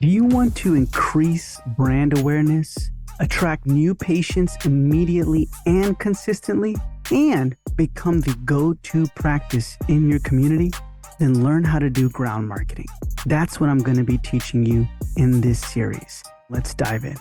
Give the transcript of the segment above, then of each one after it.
Do you want to increase brand awareness, attract new patients immediately and consistently, and become the go-to practice in your community? Then learn how to do ground marketing. That's what I'm going to be teaching you in this series. Let's dive in.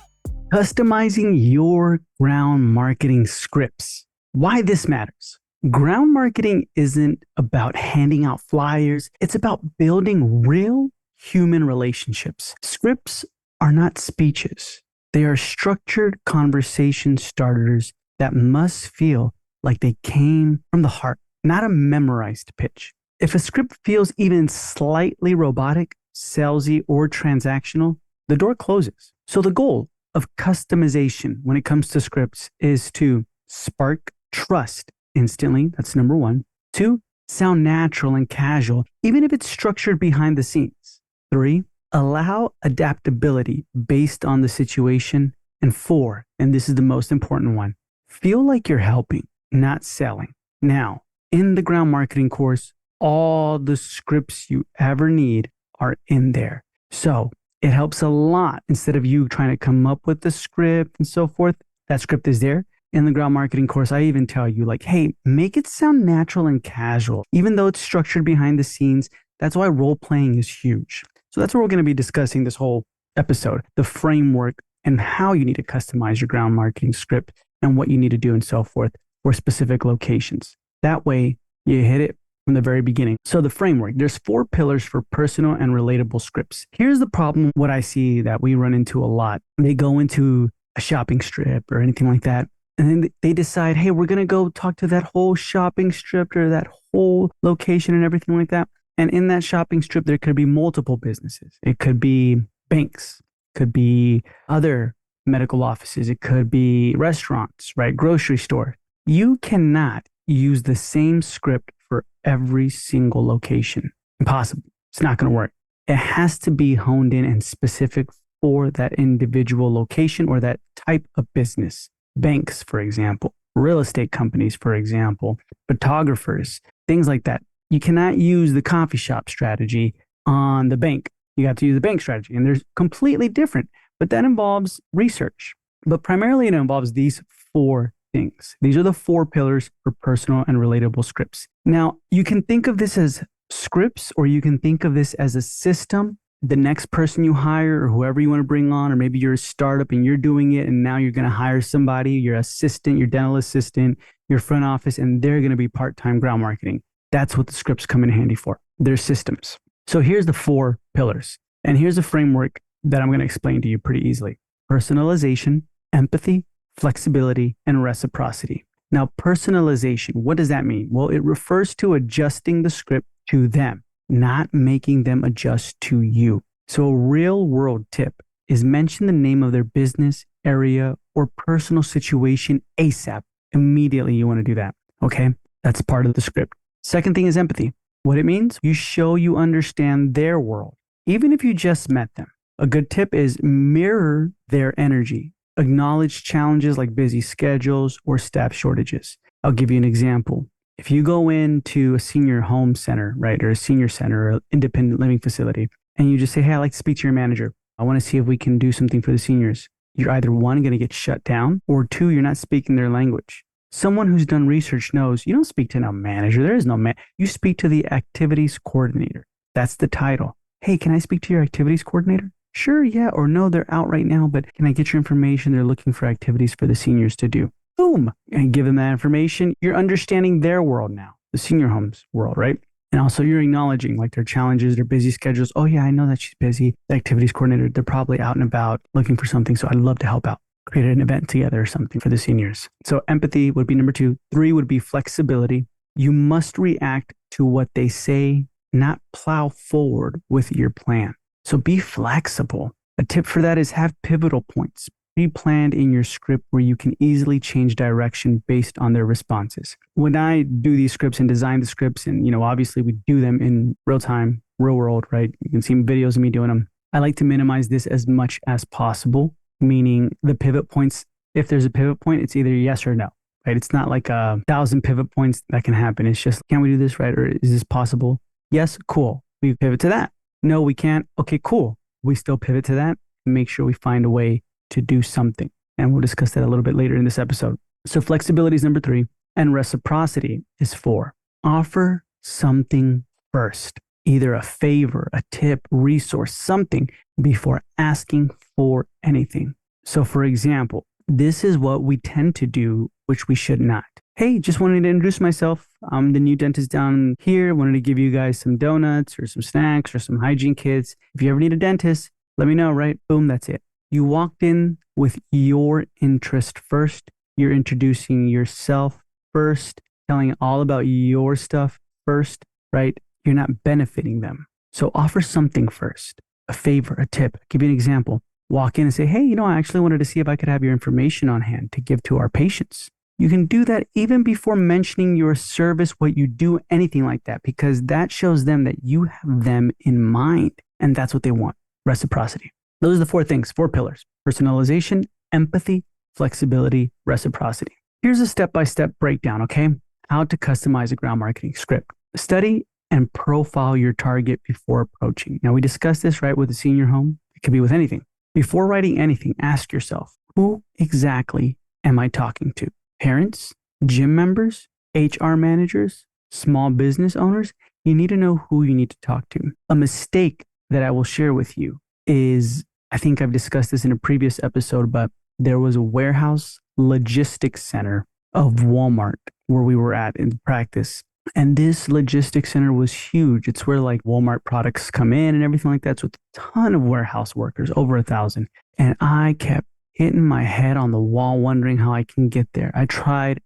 Customizing your ground marketing scripts. Why this matters. Ground marketing isn't about handing out flyers. It's about building real human relationships. Scripts are not speeches. They are structured conversation starters that must feel like they came from the heart, not a memorized pitch. If a script feels even slightly robotic, salesy, or transactional, the door closes. So the goal of customization when it comes to scripts is to spark trust instantly. That's number one. 2, sound natural and casual, even if it's structured behind the scenes. 3, allow adaptability based on the situation. And 4, and this is the most important one, feel like you're helping, not selling. Now, in the ground marketing course, all the scripts you ever need are in there. So it helps a lot. Instead of you trying to come up with the script and so forth, that script is there. In the ground marketing course, I even tell you like, hey, make it sound natural and casual, even though it's structured behind the scenes. That's why role playing is huge. So that's what we're going to be discussing this whole episode, the framework and how you need to customize your ground marketing script and what you need to do and so forth for specific locations. That way you hit it from the very beginning. So the framework, there's 4 pillars for personal and relatable scripts. Here's the problem, what I see that we run into a lot. They go into a shopping strip or anything like that, and then they decide, hey, we're going to go talk to that whole shopping strip or that whole location and everything like that. And in that shopping strip, there could be multiple businesses. It could be banks, could be other medical offices. It could be restaurants, right? Grocery store. You cannot use the same script for every single location. Impossible. It's not going to work. It has to be honed in and specific for that individual location or that type of business. Banks, for example, real estate companies, for example, photographers, things like that. You cannot use the coffee shop strategy on the bank. You have to use the bank strategy, and they're completely different, but that involves research. But primarily it involves these 4 things. These are the 4 pillars for personal and relatable scripts. Now, you can think of this as scripts, or you can think of this as a system. The next person you hire or whoever you want to bring on, or maybe you're a startup and you're doing it and now you're going to hire somebody, your assistant, your dental assistant, your front office, and they're going to be part-time ground marketing. That's what the scripts come in handy for. They're systems. So here's the 4 pillars. And here's a framework that I'm going to explain to you pretty easily. Personalization, empathy, flexibility, and reciprocity. Now, personalization, what does that mean? Well, it refers to adjusting the script to them, not making them adjust to you. So a real world tip is mention the name of their business, area, or personal situation ASAP. Immediately you want to do that. Okay? That's part of the script. Second thing is empathy. What it means, you show you understand their world, even if you just met them. A good tip is mirror their energy. Acknowledge challenges like busy schedules or staff shortages. I'll give you an example. If you go into a senior home center, right, or a senior center or independent living facility, and you just say, hey, I'd like to speak to your manager. I want to see if we can do something for the seniors. You're either 1, going to get shut down, or 2, you're not speaking their language. Someone who's done research knows you don't speak to no manager. There is no man. You speak to the activities coordinator. That's the title. Hey, can I speak to your activities coordinator? Sure, yeah, or no, they're out right now, but can I get your information? They're looking for activities for the seniors to do. Boom. And give them that information. You're understanding their world now, the senior homes world, right? And also you're acknowledging like their challenges, their busy schedules. Oh yeah, I know that she's busy. The activities coordinator, they're probably out and about looking for something. So I'd love to help out. Create an event together or something for the seniors. So empathy would be number 2. 3 would be flexibility. You must react to what they say, not plow forward with your plan. So be flexible. A tip for that is have pivotal points pre-planned in your script where you can easily change direction based on their responses. When I do these scripts and design the scripts, and obviously we do them in real time, real world, right? You can see videos of me doing them. I like to minimize this as much as possible. Meaning the pivot points, if there's a pivot point, it's either yes or no, right? It's not like 1,000 pivot points that can happen. It's just, can we do this, right? Or is this possible? Yes, cool. We pivot to that. No, we can't. Okay, cool. we still pivot to that and make sure we find a way to do something. And we'll discuss that a little bit later in this episode. So flexibility is number 3, and reciprocity is 4. Offer something first, either a favor, a tip, resource, something before asking for anything. So for example, this is what we tend to do, which we should not. Hey, just wanted to introduce myself. I'm the new dentist down here. Wanted to give you guys some donuts or some snacks or some hygiene kits. If you ever need a dentist, let me know, right? Boom, that's it. You walked in with your interest first. You're introducing yourself first, telling all about your stuff first, right? You're not benefiting them. So offer something first, a favor, a tip. I'll give you an example. Walk in and say, hey, I actually wanted to see if I could have your information on hand to give to our patients. You can do that even before mentioning your service, what you do, anything like that, because that shows them that you have them in mind, and that's what they want, reciprocity. Those are the 4 things, 4 pillars: personalization, empathy, flexibility, reciprocity. Here's a step-by-step breakdown, okay? How to customize a ground marketing script. Study and profile your target before approaching. Now, we discussed this, right, with a senior home. It could be with anything. Before writing anything, ask yourself, who exactly am I talking to? Parents, gym members, HR managers, small business owners? You need to know who you need to talk to. A mistake that I will share with you is, I think I've discussed this in a previous episode, but there was a warehouse logistics center of Walmart where we were at in practice. And this logistics center was huge. It's where like Walmart products come in and everything like that. So it's a ton of warehouse workers, over 1,000. And I kept hitting my head on the wall, wondering how I can get there. I tried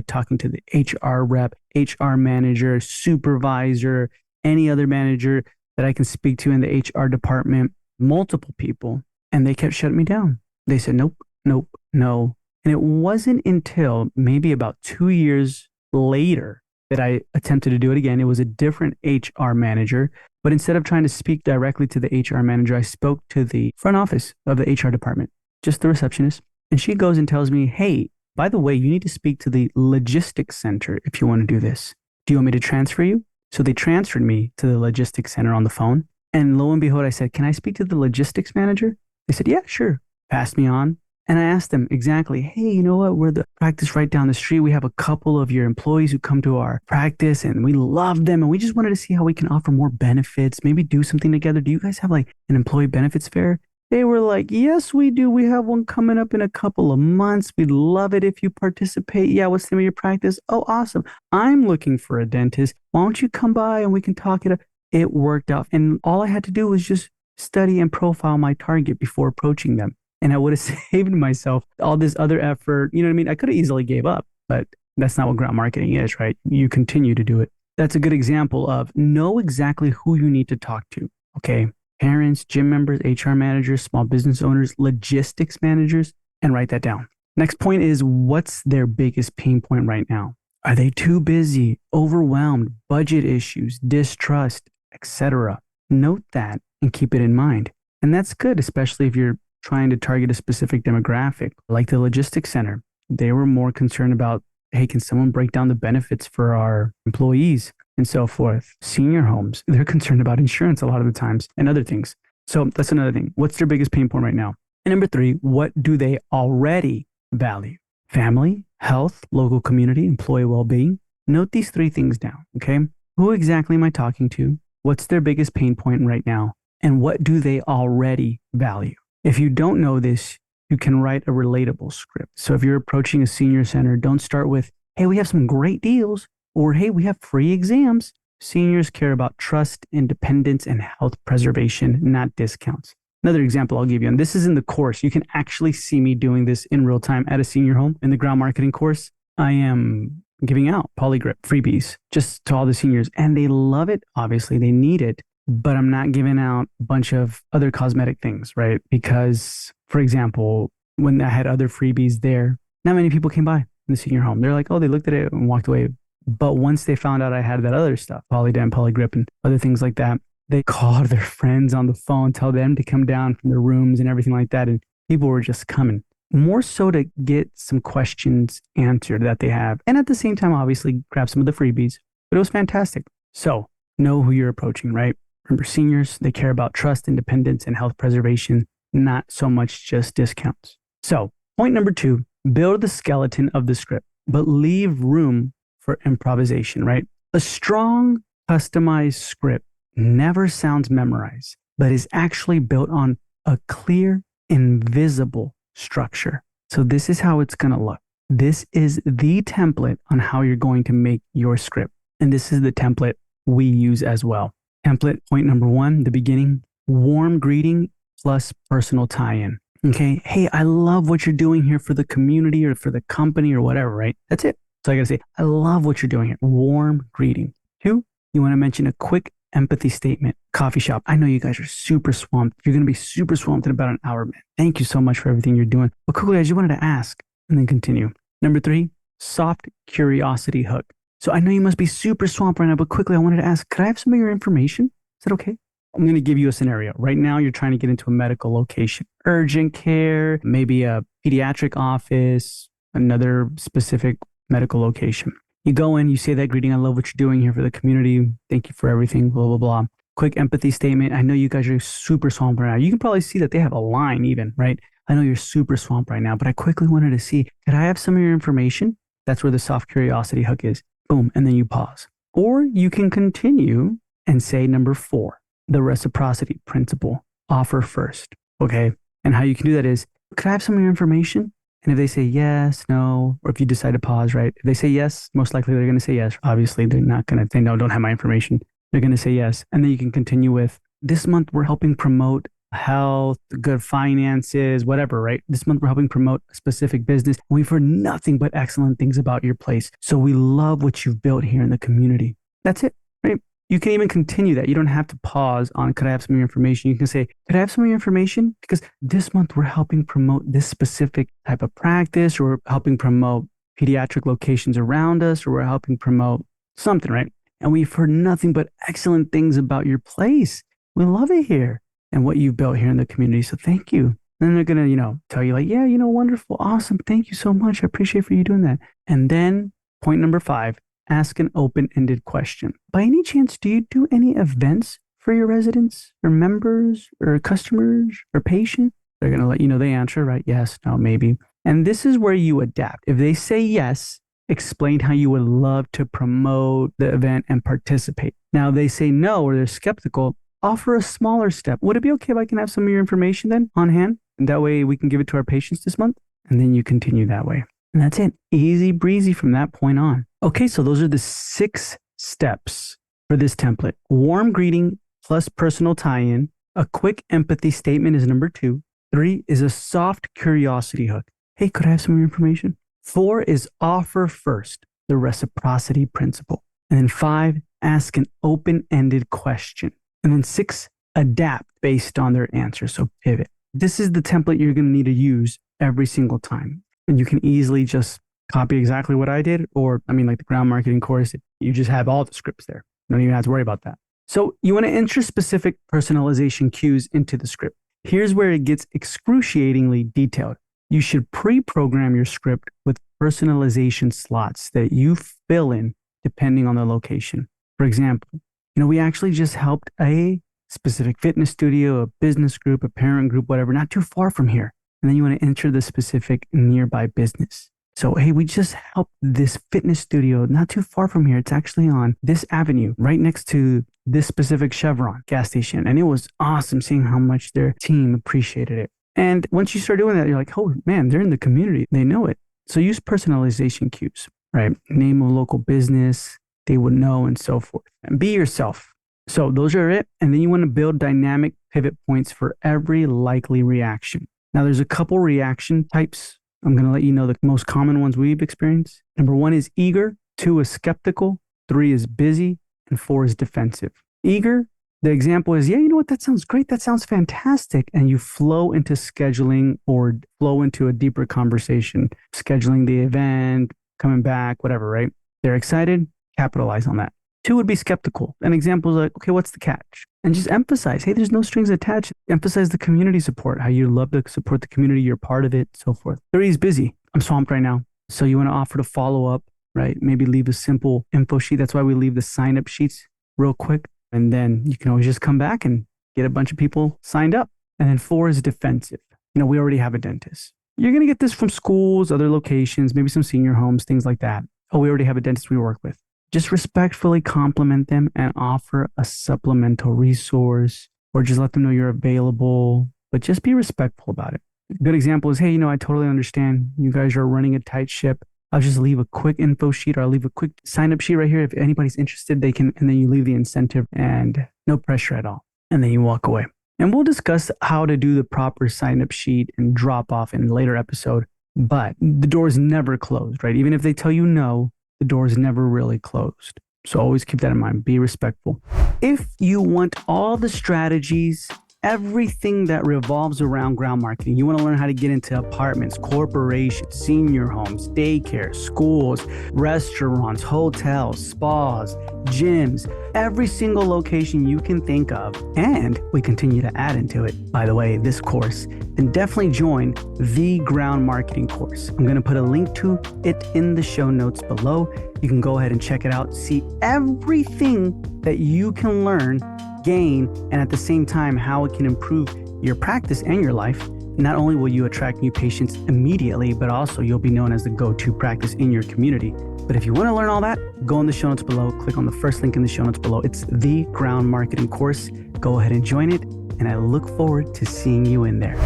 talking to the HR rep, HR manager, supervisor, any other manager that I can speak to in the HR department, multiple people, and they kept shutting me down. They said, nope, nope, no. And it wasn't until maybe about 2 years later that I attempted to do it again. It was a different HR manager, but instead of trying to speak directly to the HR manager, I spoke to the front office of the HR department, just the receptionist. And she goes and tells me, hey, by the way, you need to speak to the logistics center if you want to do this. Do you want me to transfer you? So they transferred me to the logistics center on the phone. And lo and behold, I said, can I speak to the logistics manager? They said, yeah, sure. Passed me on. And I asked them exactly, hey, you know what? We're the practice right down the street. We have a couple of your employees who come to our practice and we love them. And we just wanted to see how we can offer more benefits, maybe do something together. Do you guys have like an employee benefits fair? They were like, yes, we do. We have one coming up in a couple of months. We'd love it if you participate. Yeah, what's the name of your practice? Oh, awesome. I'm looking for a dentist. Why don't you come by and we can talk it up? It worked out. And all I had to do was just study and profile my target before approaching them. And I would have saved myself all this other effort. You know what I mean? I could have easily gave up, but that's not what ground marketing is, right? You continue to do it. That's a good example of know exactly who you need to talk to, okay? Parents, gym members, HR managers, small business owners, logistics managers, and write that down. Next point is, what's their biggest pain point right now? Are they too busy, overwhelmed, budget issues, distrust, etc.? Note that and keep it in mind. And that's good, especially if you're trying to target a specific demographic, like the logistics center. They were more concerned about, hey, can someone break down the benefits for our employees and so forth? Senior homes, they're concerned about insurance a lot of the times and other things. So that's another thing. What's their biggest pain point right now? And number 3, what do they already value? Family, health, local community, employee well-being. Note these 3 things down, okay? Who exactly am I talking to? What's their biggest pain point right now? And what do they already value? If you don't know this, you can write a relatable script. So if you're approaching a senior center, don't start with, hey, we have some great deals, or hey, we have free exams. Seniors care about trust, independence, and health preservation, not discounts. Another example I'll give you, and this is in the course. You can actually see me doing this in real time at a senior home in the ground marketing course. I am giving out Polygrip freebies just to all the seniors, and they love it. Obviously, they need it. But I'm not giving out a bunch of other cosmetic things, right? Because, for example, when I had other freebies there, not many people came by in the senior home. They're like, oh, they looked at it and walked away. But once they found out I had that other stuff, Polydent, Polygrip, and other things like that, they called their friends on the phone, tell them to come down from their rooms and everything like that. And people were just coming. More so to get some questions answered that they have. And at the same time, obviously, grab some of the freebies. But it was fantastic. So know who you're approaching, right? Remember, seniors, they care about trust, independence, and health preservation, not so much just discounts. So, point number 2, build the skeleton of the script, but leave room for improvisation, right? A strong, customized script never sounds memorized, but is actually built on a clear, invisible structure. So this is how it's going to look. This is the template on how you're going to make your script. And this is the template we use as well. Template point number 1, the beginning, warm greeting plus personal tie-in. Okay. Hey, I love what you're doing here for the community or for the company or whatever, right? That's it. So I got to say, I love what you're doing here. Warm greeting. 2, you want to mention a quick empathy statement. Coffee shop. I know you guys are super swamped. You're going to be super swamped in about an hour, man. Thank you so much for everything you're doing. But quickly, I just wanted to ask and then continue. Number 3, soft curiosity hook. So I know you must be super swamped right now, but quickly, I wanted to ask, could I have some of your information? Is that okay? I'm going to give you a scenario. Right now, you're trying to get into a medical location, urgent care, maybe a pediatric office, another specific medical location. You go in, you say that greeting, I love what you're doing here for the community. Thank you for everything, blah, blah, blah. Quick empathy statement. I know you guys are super swamped right now. You can probably see that they have a line even, right? I know you're super swamped right now, but I quickly wanted to see, could I have some of your information? That's where the soft curiosity hook is. Boom. And then you pause. Or you can continue and say number 4, the reciprocity principle, offer first. Okay. And how you can do that is, could I have some of your information? And if they say yes, no, or if you decide to pause, right? If they say yes, most likely they're going to say yes. Obviously, they're not going to say, no, don't have my information. They're going to say yes. And then you can continue with, this month we're helping promote health, good finances, whatever, right? This month we're helping promote a specific business. We've heard nothing but excellent things about your place. So we love what you've built here in the community. That's it, right? You can even continue that. You don't have to pause on, could I have some of your information? You can say, could I have some of your information? Because this month we're helping promote this specific type of practice, or we're helping promote pediatric locations around us, or we're helping promote something, right? And we've heard nothing but excellent things about your place. We love it here and what you've built here in the community. So thank you. And then they're going to, tell you like, yeah, wonderful. Awesome. Thank you so much. I appreciate for you doing that. And then point number 5, ask an open-ended question. By any chance, do you do any events for your residents or members or customers or patients? They're going to let you know the answer, right? Yes, no, maybe. And this is where you adapt. If they say yes, explain how you would love to promote the event and participate. Now, if they say no or they're skeptical, offer a smaller step. Would it be okay if I can have some of your information then on hand? And that way we can give it to our patients this month. And then you continue that way. And that's it. Easy breezy from that point on. Okay, so those are the 6 steps for this template. Warm greeting plus personal tie-in. A quick empathy statement is number 2. 3 is a soft curiosity hook. Hey, could I have some of your information? 4 is offer first, the reciprocity principle. And then 5, ask an open-ended question. And then 6, adapt based on their answer. So pivot. This is the template you're going to need to use every single time. And you can easily just copy exactly what I did, or like the ground marketing course, you just have all the scripts there. You don't even have to worry about that. So you want to enter specific personalization cues into the script. Here's where it gets excruciatingly detailed. You should pre-program your script with personalization slots that you fill in depending on the location. For example, we actually just helped a specific fitness studio, a business group, a parent group, whatever, not too far from here. And then you want to enter the specific nearby business. So, hey, we just helped this fitness studio not too far from here. It's actually on this avenue right next to this specific Chevron gas station. And it was awesome seeing how much their team appreciated it. And once you start doing that, you're like, oh man, they're in the community. They know it. So use personalization cues, right? Name of local business, they would know, and so forth. And be yourself. So those are it. And then you want to build dynamic pivot points for every likely reaction. Now, there's a couple reaction types. I'm going to let you know the most common ones we've experienced. Number 1 is eager, 2 is skeptical, 3 is busy, and 4 is defensive. Eager, the example is, yeah, you know what? That sounds great. That sounds fantastic. And you flow into scheduling or flow into a deeper conversation, scheduling the event, coming back, whatever, right? They're excited, capitalize on that. 2 would be skeptical. An example is like, okay, what's the catch? And just emphasize, hey, there's no strings attached. Emphasize the community support, how you love to support the community, you're part of it, so forth. 3 is busy. I'm swamped right now. So you want to offer to follow up, right? Maybe leave a simple info sheet. That's why we leave the sign-up sheets real quick. And then you can always just come back and get a bunch of people signed up. And then 4 is defensive. We already have a dentist. You're going to get this from schools, other locations, maybe some senior homes, things like that. Oh, we already have a dentist we work with. Just respectfully compliment them and offer a supplemental resource, or just let them know you're available, but just be respectful about it. A good example is, hey, I totally understand you guys are running a tight ship. I'll just leave a quick info sheet, or I'll leave a quick sign up sheet right here. If anybody's interested, they can, and then you leave the incentive and no pressure at all. And then you walk away. And we'll discuss how to do the proper sign up sheet and drop off in a later episode. But the door is never closed, right? Even if they tell you no, the door is never really closed. So always keep that in mind. Be respectful. If you want all the strategies, everything that revolves around ground marketing, you want to learn how to get into apartments, corporations, senior homes, daycare, schools, restaurants, hotels, spas, gyms, every single location you can think of, and we continue to add into it, by the way, this course, then definitely join the ground marketing course. I'm going to put a link to it in the show notes below. You can go ahead and check it out, see everything that you can learn, gain, and at the same time, how it can improve your practice and your life. Not only will you attract new patients immediately, but also you'll be known as the go-to practice in your community. But if you want to learn all that, go in the show notes below, click on the first link in the show notes below. It's the ground marketing course. Go ahead and join it, and I look forward to seeing you in there.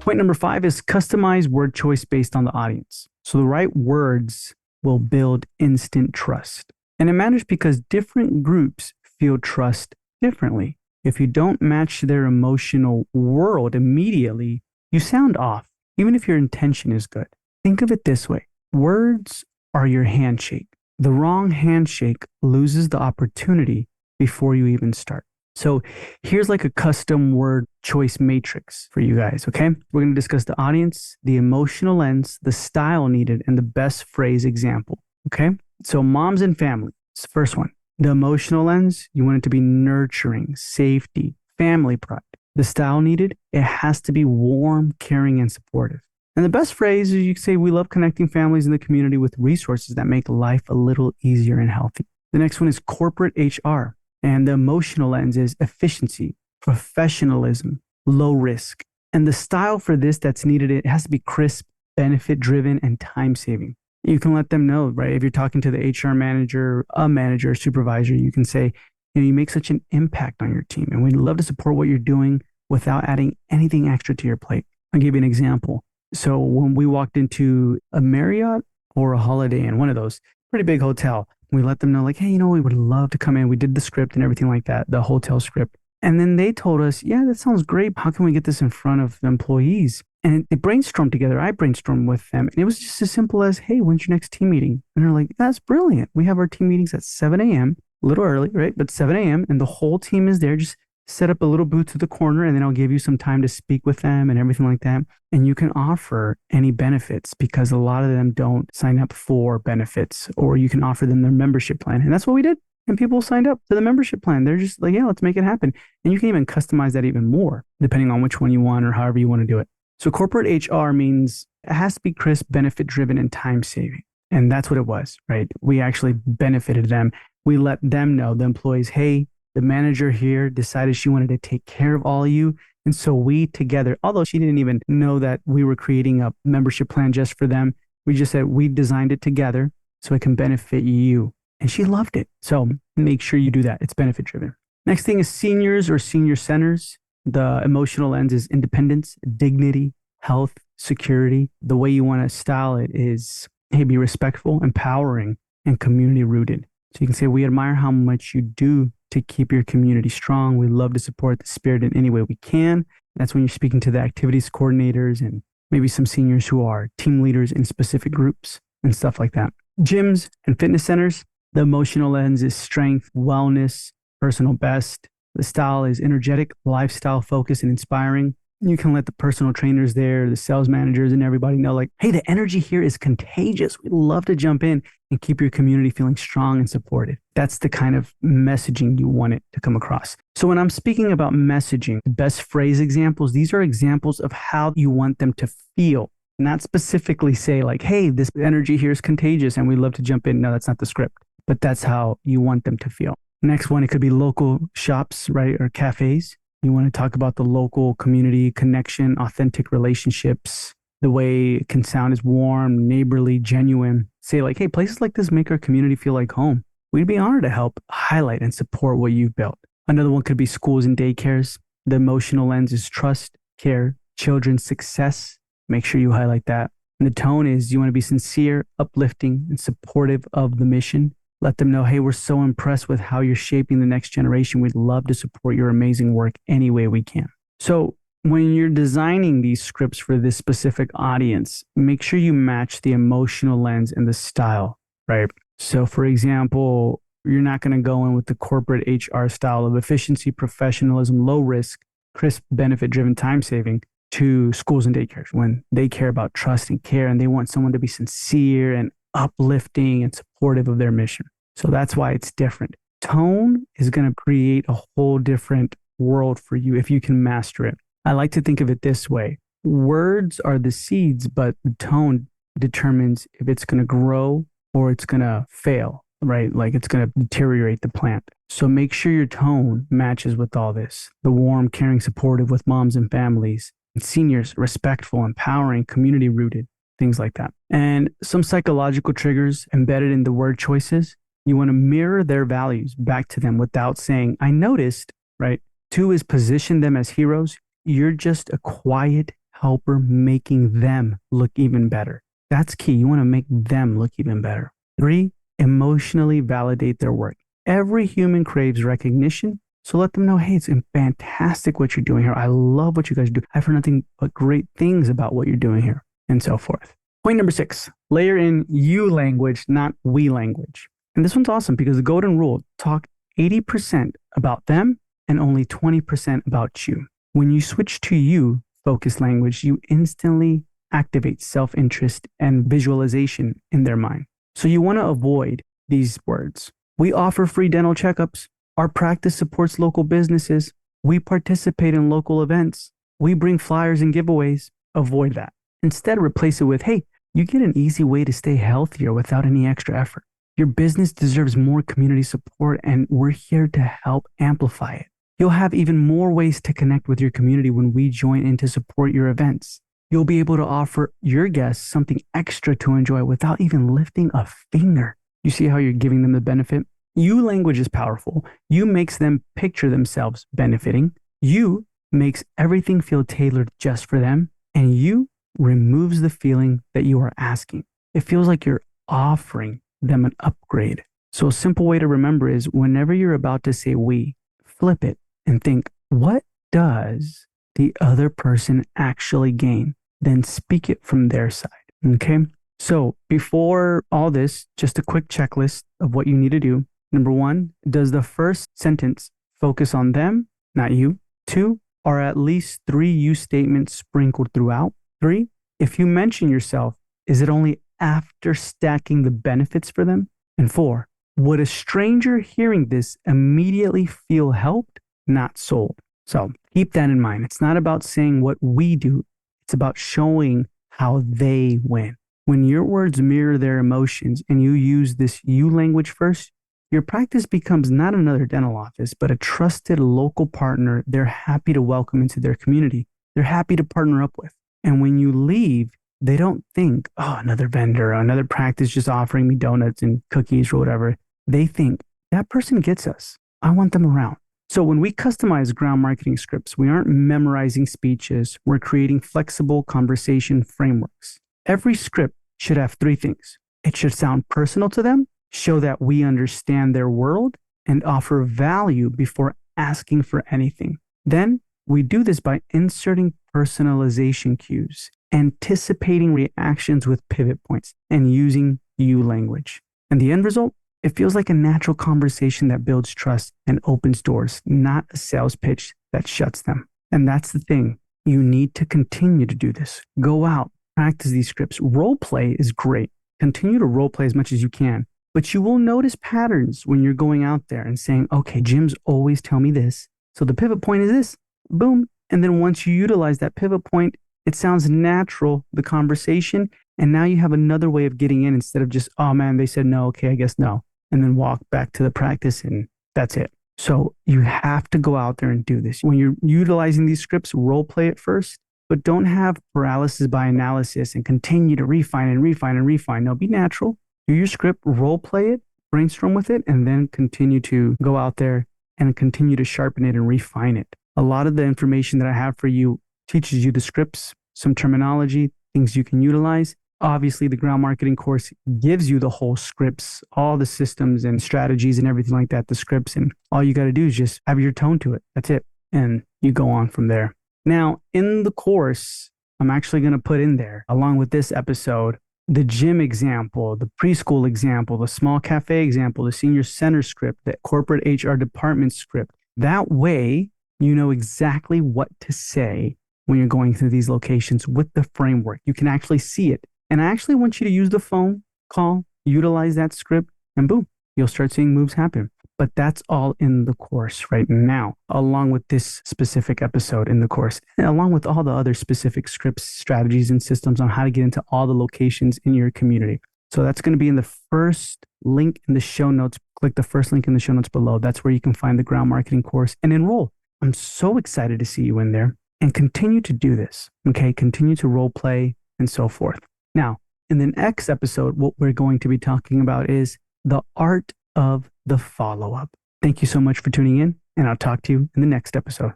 Point number 5 is customize word choice based on the audience. So the right words will build instant trust. And it matters because different groups feel trust differently. If you don't match their emotional world immediately, you sound off, even if your intention is good. Think of it this way. Words are your handshake. The wrong handshake loses the opportunity before you even start. So here's like a custom word choice matrix for you guys, okay? We're going to discuss the audience, the emotional lens, the style needed, and the best phrase example, okay? So moms and family, it's the first one. The emotional lens, you want it to be nurturing, safety, family pride. The style needed, it has to be warm, caring, and supportive. And the best phrase is you can say, we love connecting families in the community with resources that make life a little easier and healthy. The next one is corporate HR. And the emotional lens is efficiency, professionalism, low risk. And the style for this that's needed, it has to be crisp, benefit driven, and time saving. You can let them know, right? If you're talking to the HR manager, a manager, supervisor, you can say, you make such an impact on your team, and we'd love to support what you're doing without adding anything extra to your plate. I'll give you an example. So when we walked into a Marriott or a Holiday Inn, one of those, pretty big hotel, we let them know, like, hey, we would love to come in. We did the script and everything like that, the hotel script. And then they told us, yeah, that sounds great. How can we get this in front of the employees? And they brainstormed together. I brainstormed with them. And it was just as simple as, hey, when's your next team meeting? And they're like, that's brilliant. We have our team meetings at 7 a.m., a little early, right? But 7 a.m. and the whole team is there. Just set up a little booth to the corner, and then I'll give you some time to speak with them and everything like that. And you can offer any benefits because a lot of them don't sign up for benefits, or you can offer them their membership plan. And that's what we did. And people signed up to the membership plan. They're just like, yeah, let's make it happen. And you can even customize that even more, depending on which one you want or however you want to do it. So corporate HR means it has to be crisp, benefit driven, and time saving. And that's what it was, right? We actually benefited them. We let them know, the employees, hey, the manager here decided she wanted to take care of all of you. And so we together, although she didn't even know that we were creating a membership plan just for them, we just said we designed it together so it can benefit you. And she loved it. So make sure you do that. It's benefit driven. Next thing is seniors or senior centers. The emotional lens is independence, dignity, health, security. The way you want to style it is, hey, be respectful, empowering, and community rooted. So you can say, we admire how much you do to keep your community strong. We love to support the spirit in any way we can. That's when you're speaking to the activities coordinators and maybe some seniors who are team leaders in specific groups and stuff like that. Gyms and fitness centers, the emotional lens is strength, wellness, personal best. The style is energetic, lifestyle focused, and inspiring. You can let the personal trainers there, the sales managers, and everybody know, like, hey, the energy here is contagious. We'd love to jump in and keep your community feeling strong and supported. That's the kind of messaging you want it to come across. So when I'm speaking about messaging, the best phrase examples, these are examples of how you want them to feel. Not specifically say like, hey, this energy here is contagious and we'd love to jump in. No, that's not the script, but that's how you want them to feel. Next one, it could be local shops, right? Or cafes. You want to talk about the local community connection, authentic relationships, the way it can sound is warm, neighborly, genuine. Say, like, hey, places like this make our community feel like home. We'd be honored to help highlight and support what you've built. Another one could be schools and daycares. The emotional lens is trust, care, children's success. Make sure you highlight that. And the tone is you want to be sincere, uplifting, and supportive of the mission. Let them know, hey, we're so impressed with how you're shaping the next generation. We'd love to support your amazing work any way we can. So when you're designing these scripts for this specific audience, make sure you match the emotional lens and the style, right? So for example, you're not going to go in with the corporate HR style of efficiency, professionalism, low risk, crisp, benefit driven time saving to schools and daycares when they care about trust and care and they want someone to be sincere and uplifting and supportive of their mission. So that's why it's different. Tone is going to create a whole different world for you if you can master it. I like to think of it this way. Words are the seeds, but the tone determines if it's going to grow or it's going to fail, right? Like it's going to deteriorate the plant. So make sure your tone matches with all this. The warm, caring, supportive with moms and families, and seniors, respectful, empowering, community rooted, things like that. And some psychological triggers embedded in the word choices. You want to mirror their values back to them without saying, I noticed, right? Two is position them as heroes. You're just a quiet helper making them look even better. That's key. You want to make them look even better. Three, emotionally validate their work. Every human craves recognition. So let them know, hey, it's fantastic what you're doing here. I love what you guys do. I've heard nothing but great things about what you're doing here, and so forth. Point number 6, layer in you language, not we language. And this one's awesome because the golden rule, talk 80% about them and only 20% about you. When you switch to you focused language, you instantly activate self-interest and visualization in their mind. So you want to avoid these words. We offer free dental checkups. Our practice supports local businesses. We participate in local events. We bring flyers and giveaways. Avoid that. Instead, replace it with, hey, you get an easy way to stay healthier without any extra effort. Your business deserves more community support, and we're here to help amplify it. You'll have even more ways to connect with your community when we join in to support your events. You'll be able to offer your guests something extra to enjoy without even lifting a finger. You see how you're giving them the benefit? You language is powerful. You makes them picture themselves benefiting. You makes everything feel tailored just for them. And you removes the feeling that you are asking. It feels like you're offering them an upgrade. So a simple way to remember is whenever you're about to say we, flip it and think, what does the other person actually gain? Then speak it from their side. Okay. So before all this, just a quick checklist of what you need to do. Number 1, does the first sentence focus on them, not you? 2, are at least 3 you statements sprinkled throughout? 3, if you mention yourself, is it only after stacking the benefits for them? And 4, would a stranger hearing this immediately feel helped, not sold? So keep that in mind. It's not about saying what we do. It's about showing how they win. When your words mirror their emotions and you use this you language first, your practice becomes not another dental office, but a trusted local partner they're happy to welcome into their community. They're happy to partner up with. And when you leave, they don't think, oh, another vendor, or another practice just offering me donuts and cookies or whatever. They think, that person gets us. I want them around. So when we customize ground marketing scripts, we aren't memorizing speeches. We're creating flexible conversation frameworks. Every script should have 3 things. It should sound personal to them, show that we understand their world, and offer value before asking for anything. Then we do this by inserting personalization cues, anticipating reactions with pivot points, and using you language. And the end result, it feels like a natural conversation that builds trust and opens doors, not a sales pitch that shuts them. And that's the thing. You need to continue to do this. Go out, practice these scripts. Role play is great. Continue to role play as much as you can. But you will notice patterns when you're going out there and saying, okay, gyms always tell me this. So the pivot point is this. Boom. And then once you utilize that pivot point, it sounds natural, the conversation. And now you have another way of getting in instead of just, oh man, they said no. Okay, I guess no. And then walk back to the practice and That's it. So you have to go out there and do this. When you're utilizing these scripts, role play it first, but don't have paralysis by analysis and continue to refine and refine and refine. No, be natural. Do your script, role play it, brainstorm with it, and then continue to go out there and continue to sharpen it and refine it. A lot of the information that I have for you teaches you the scripts, some terminology, things you can utilize. Obviously, the ground marketing course gives you the whole scripts, all the systems and strategies and everything like that, the scripts. And all you got to do is just have your tone to it. That's it. And you go on from there. Now, in the course, I'm actually going to put in there, along with this episode, the gym example, the preschool example, the small cafe example, the senior center script, the corporate HR department script. That way, you know exactly what to say when you're going through these locations with the framework. You can actually see it. And I actually want you to use the phone call, utilize that script, and boom, you'll start seeing moves happen. But that's all in the course right now, along with this specific episode in the course, and along with all the other specific scripts, strategies, and systems on how to get into all the locations in your community. So that's going to be in the first link in the show notes. Click the first link in the show notes below. That's where you can find the ground marketing course and enroll. I'm so excited to see you in there and continue to do this. Okay. Continue to role play and so forth. Now, in the next episode, what we're going to be talking about is the art of the follow-up. Thank you so much for tuning in, and I'll talk to you in the next episode.